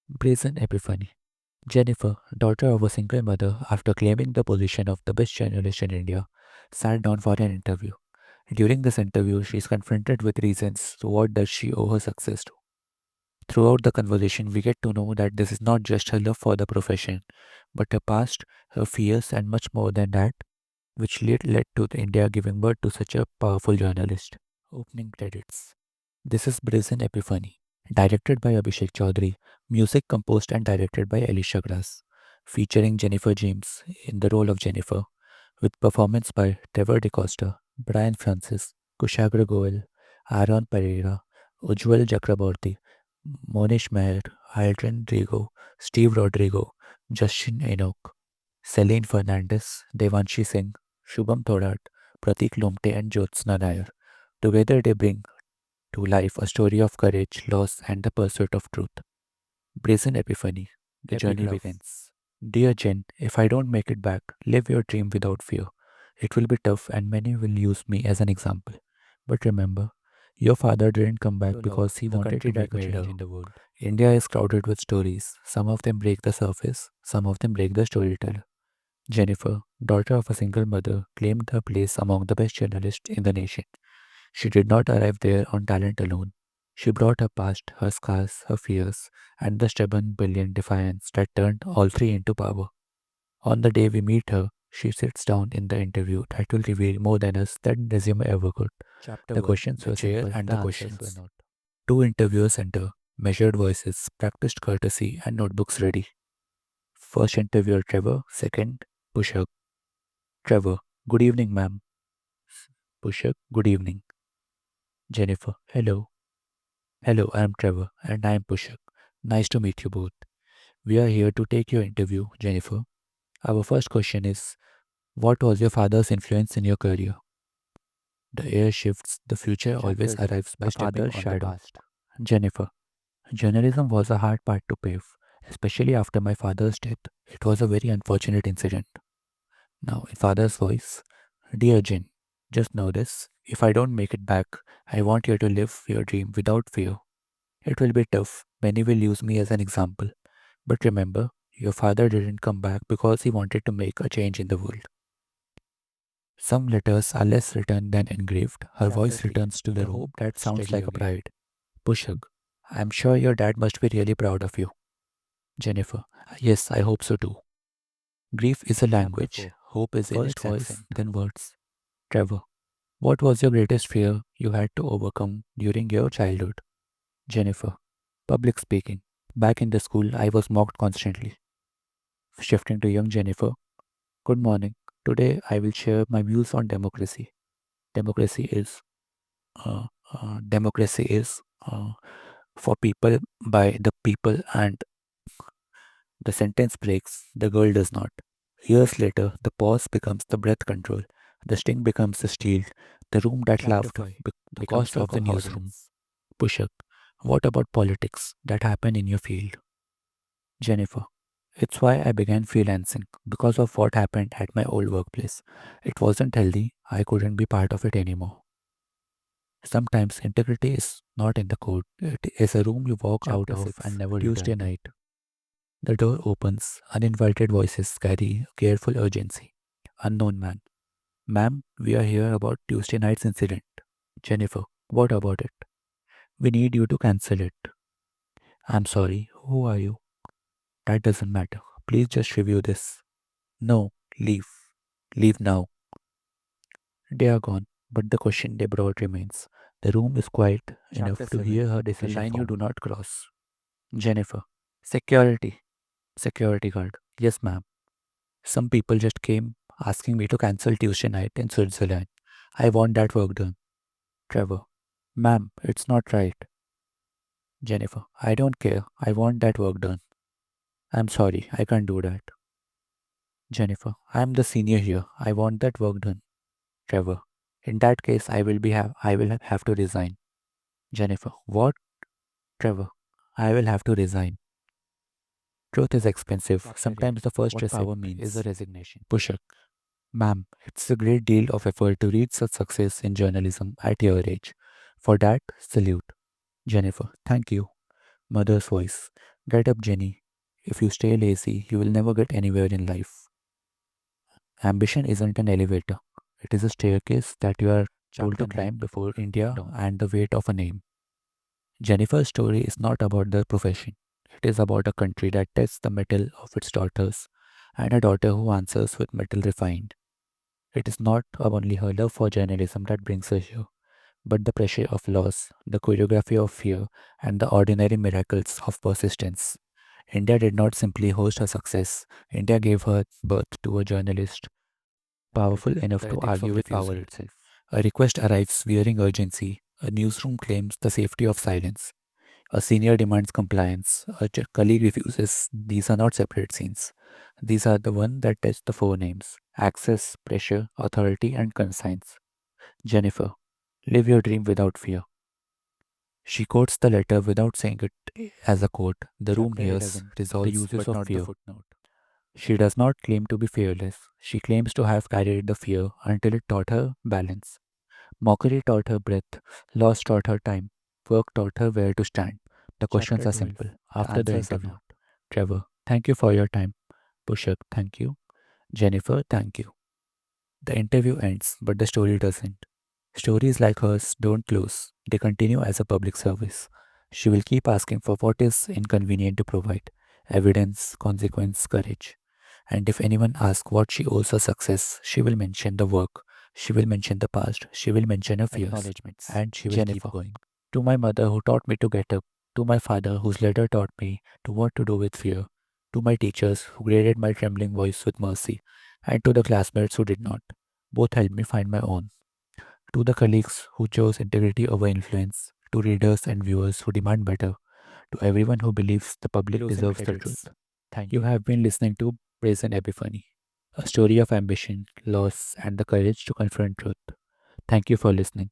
Brazen Epiphany. Jennifer, daughter of a single mother, after claiming the position of the best journalist in India, sat down for an interview. During this interview, she is confronted with reasons to what does she owe her success to. Throughout the conversation, we get to know that this is not just her love for the profession, but her past, her fears, and much more than that, which led to India giving birth to such a powerful journalist. Opening credits. This is Brazen Epiphany, directed by Abhishek Chaudhary, music composed and directed by Alicia Grass, featuring Jennifer James in the role of Jennifer, with performance by Trevor DeCosta, Brian Francis, Kushagra Goel, Aaron Pereira, Ujjwal Chakraborty, Monish Meher, Aldrin Rigo, Steve Rodrigo, Justin Enoch, Celine Fernandez, Devanshi Singh, Shubham Thodat, Pratik Lomte, and Jyotsna Nair. Together they bring to life a story of courage, loss, and the pursuit of truth. Brazen Epiphany. The journey Epigraph. begins. Dear Jen, if I don't make it back, live your dream without fear. It will be tough, and many will use me as an example. But remember, your father didn't come back Prologue. because he The wanted country to that make a made change her. in the world. India is crowded with stories. Some of them break the surface, some of them break the storyteller. Jennifer, daughter of a single mother, claimed her place among the best journalists in the nation. She did not arrive there on talent alone. She brought her past, her scars, her fears, and the stubborn, brilliant defiance that turned all three into power. On the day we meet her, she sits down in the interview that will reveal more than us that resume ever could. Chapter The 1. questions The were chair simple, and the the answers were questions. not. Two interviewers enter, measured voices, practiced courtesy, and notebooks ready. First interviewer Trevor, second Pushak. Trevor, good evening, ma'am. Pushak, good evening. Jennifer, hello. Hello, I'm Trevor, and I'm Pushak. Nice to meet you both. We are here to take your interview, Jennifer. Our first question is, what was your father's influence in your career? The air shifts, the future always Chapter 2. arrives by My stepping father's on the shadow. past. Jennifer, journalism was a hard path to pave, especially after my father's death. It was a very unfortunate incident. Now, in father's voice, dear Jen, just know this. If I don't make it back, I want you to live your dream without fear. It will be tough. Many will use me as an example. But remember, your father didn't come back because he wanted to make a change in the world. Some letters are less written than engraved. Her Chapter voice 3. returns to the The room hope that sounds steady like a again. pride. Pushag, I'm sure your dad must be really proud of you. Jennifer, yes, I hope so too. Grief is a Chapter language. 4. Hope is in First its voice, accent, then words. Trevor, what was your greatest fear you had to overcome during your childhood? Jennifer, public speaking. Back in the school, I was mocked constantly. Shifting to young Jennifer, good morning. Today I will share my views on democracy. Democracy is uh, democracy is for people by the people, and the sentence breaks. The girl does not. Years later, the pause becomes the breath control. The sting becomes the steel. The room that Chapter laughed 5. The becomes cost the of the courtroom. newsroom. Push up. What about politics that happen in your field? Jennifer. It's why I began freelancing, because of what happened at my old workplace. It wasn't healthy, I couldn't be part of it anymore. Sometimes integrity is not in the code, it is a room you walk out Chapter of and 6. never Tuesday return to. night. The door opens, uninvited voices carry careful urgency. Unknown man. Ma'am, we are here about Tuesday night's incident. Jennifer, what about it? We need you to cancel it. I'm sorry, who are you? That doesn't matter. Please just review this. No, leave. Leave now. They are gone, but the question they brought remains. The room is quiet Chapter enough to 7. hear her The decision line you form. do not cross. Jennifer. Security. Security guard. Yes, ma'am. Some people just came asking me to cancel Tuesday night in Switzerland. I want that work done. Trevor. Ma'am, it's not right. Jennifer. I don't care. I want that work done. I'm sorry. I can't do that. Jennifer. I'm the senior here. I want that work done. Trevor. In that case, I will have to resign. Jennifer. What? Trevor. I will have to resign. Truth is expensive. Chapter 8. Sometimes the first What receipt power is a means. resignation. Pushak. Ma'am, it's a great deal of effort to reach such success in journalism at your age. For that, salute. Jennifer. Thank you. Mother's voice. Get up, Jenny. If you stay lazy, you will never get anywhere in life. Ambition isn't an elevator, it is a staircase that you are told to climb before India and the weight of a name. Jennifer's story is not about the profession, it is about a country that tests the mettle of its daughters and a daughter who answers with metal refined. It is not only her love for journalism that brings her here, but the pressure of loss, the choreography of fear, and the ordinary miracles of persistence. India did not simply host her success, India gave her birth to a journalist powerful enough to argue with power itself. A request arrives wearing urgency, a newsroom claims the safety of silence, a senior demands compliance, a colleague refuses. These are not separate scenes. These are the one that test the four names access, pressure, authority, and conscience. Jennifer, live your dream without fear. She quotes the letter without saying it as a quote. The room Chapter hears, 11 The resolves, Uses but of not the Fear. footnote. She does not claim to be fearless. She claims to have carried the fear until it taught her balance. Mockery taught her breath. Loss taught her time. Work taught her where to stand. The questions Chapter are 12 simple. The After the Answers Are interview, Not. Trevor, thank you for your time. Pushak, thank you. Jennifer, thank you. The interview ends, but the story doesn't. Stories like hers don't close, they continue as a public service. She will keep asking for what is inconvenient to provide evidence, consequence, courage. And if anyone asks what she owes her success, she will mention the work, she will mention the past, she will mention her fears, Acknowledgements. and she will keep Jennifer. going. To my mother who taught me to get up, to my father whose letter taught me to what to do with fear, to my teachers who graded my trembling voice with mercy, and to the classmates who did not. Both helped me find my own. To the colleagues who chose integrity over influence, to readers and viewers who demand better, to everyone who believes the public Closing deserves the truth. credits. Thank You you. have been listening to Brazen Epiphany, a story of ambition, loss, and the courage to confront truth. Thank you for listening.